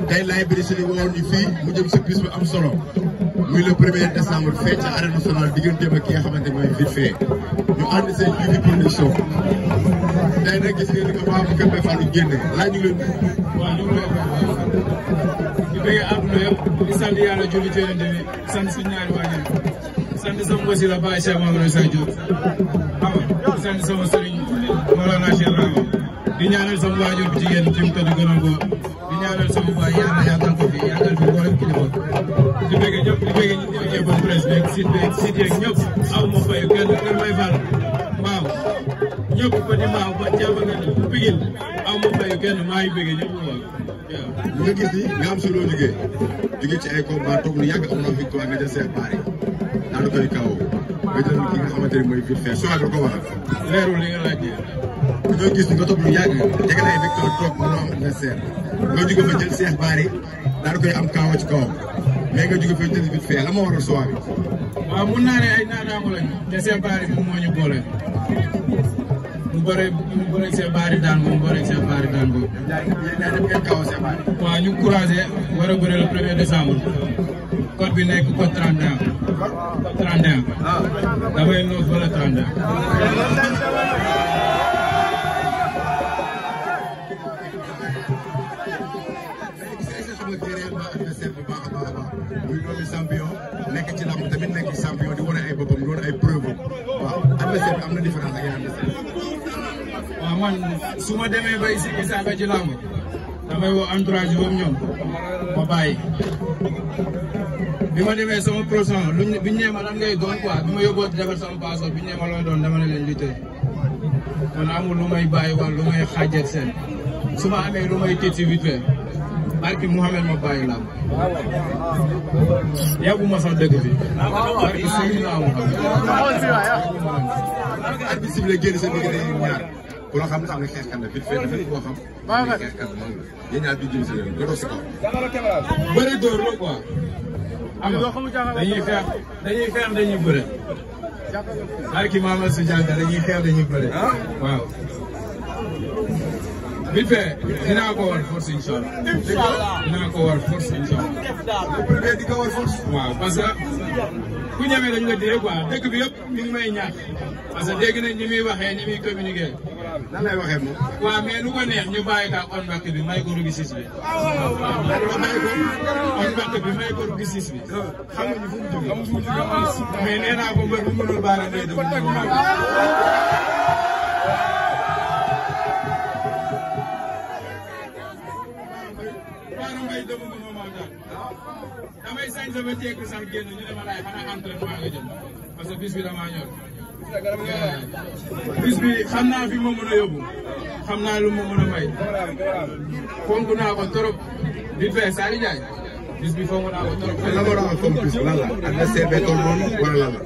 tey laay bëri si li woon ñu fii mu jëm sa bis bu am solo muy le 1er décembre fee ca arène nationale digganteem ak ki nga xamante mooy Vite Fait ñu ànd seen Luvi production tey nag gis ngeen ni ko Papa Kébé Fallou génne laaj ñu leen. waaw ñu ngi lay di bëgg àdduna yëpp di sant yàlla julli ci Yonent bi sant suñu ñaari waajur sant sama wasila Baye Cheikh Mamadou Sa Diop di sant sama sëriñ Mawlana Cheikh Ibrahima di ñaanal sama waajur bi jigéen ci mu tëdd gënal ko di ñaanal sama baay yàlla yàggal ko fi yàggal fi mboolem kilifa di bëgg ñëpp di bëgg ñu ñëw ba presse beeg site yeeg ñëpp aw ma fay kenn kër may fal waaw ñëpp ba di maaw ba jàpp nga ni Pikine aw ma fay kenn maa ngi bëgg ñëpp waaw. nga gis ni nga am solo liggéey jóge ci ay combat toog ni yàgg am na victoire nga jël seen baari daanu koy kaw nga jël ki nga xamante ni mooy Vite Fait soo ko waxal. leerul li nga laajte. nga gis ni nga toog lu yàgg jegal ay victoire toog mënoo am adversaire nga jóge fa jël Cheikh Bary daanu koy am kaawa ci kawam mais nga jóge fa jël Vite Fait la ma waral soo bi. waaw mun naa ne ay naataango lañu te Cheikh Bary moom moo ñu boole mu bëre Cheikh Bary daan ko mu bëre Cheikh Bary daan ko. waaw ñu couragé war a bëre le 1er décembre code bi nekk code 31 code 31 dafay noos wala 31. muy doomi champion nekk ci lamb tamit nekk champion di wane ay boppam di wane ay preuve waaw adversaire bi am na différence ak yeneen adversaire. waaw man su ma demee bay si isaaka ci lamb damay woo entourage yi boobu ñoom ma bàyyi bi ma demee sama prochain bi ñu nee ma lan ngay doon quoi bi ma yóbboo defar sama passeport bi ñu nee ma looy doon dama ne leen lutteur man amul lu may bàyyi wala lu may xaajal seen su ma amee lu may tiit si Vite Fait barki Mouhamed ma bàyyi làmb yàggu ma sax dëgg bi barki sëñ laa ma xam. arbitre bi la génn sa diggante yi ñaar ku la xam ne xeexkat la Vite Fait dafa koo xam. xeexkat la moom la yéen ñaar du jëm si yoon nga doon si kaw. bëri dóor la quoi. dañuy xeex dañuy bëre. barki Mamadou Sy Diagne dañuy xeex dañuy bëre waaw. Vite Fait dinaa ko war force incha allah. dinaa ko war force incha allah. di ko war force. waaw parce que ku ñeme dañu la dee quoi dëkk bi yëpp ñu ngi may ñaax parce que dégg nañ ni muy waxee ni muy communiquer. nan lay waxee moom. waaw mais lu ko neex ñu bàyyi ka on mbàkk bi may ko rugi sis bi. on mbàkk bi may ko rugi sis bi. xamuñu fu mu jógee. mais nee naa ko mbër bu mënul baara ngay dem damay sañ sama ceeb sax génn ñu ne ma laay xanaa entraînement nga jëm parce que bis bi damaa ñor. bis bi xam naa fi ma mën a yóbbu xam naa lu ma mën a may fonk naa ko trop Vite Fait Saliou Ndiaye bis bi fonk naa ko trop. lan la war a am comme bis lan la adversaire bee toll noonu wala lan la.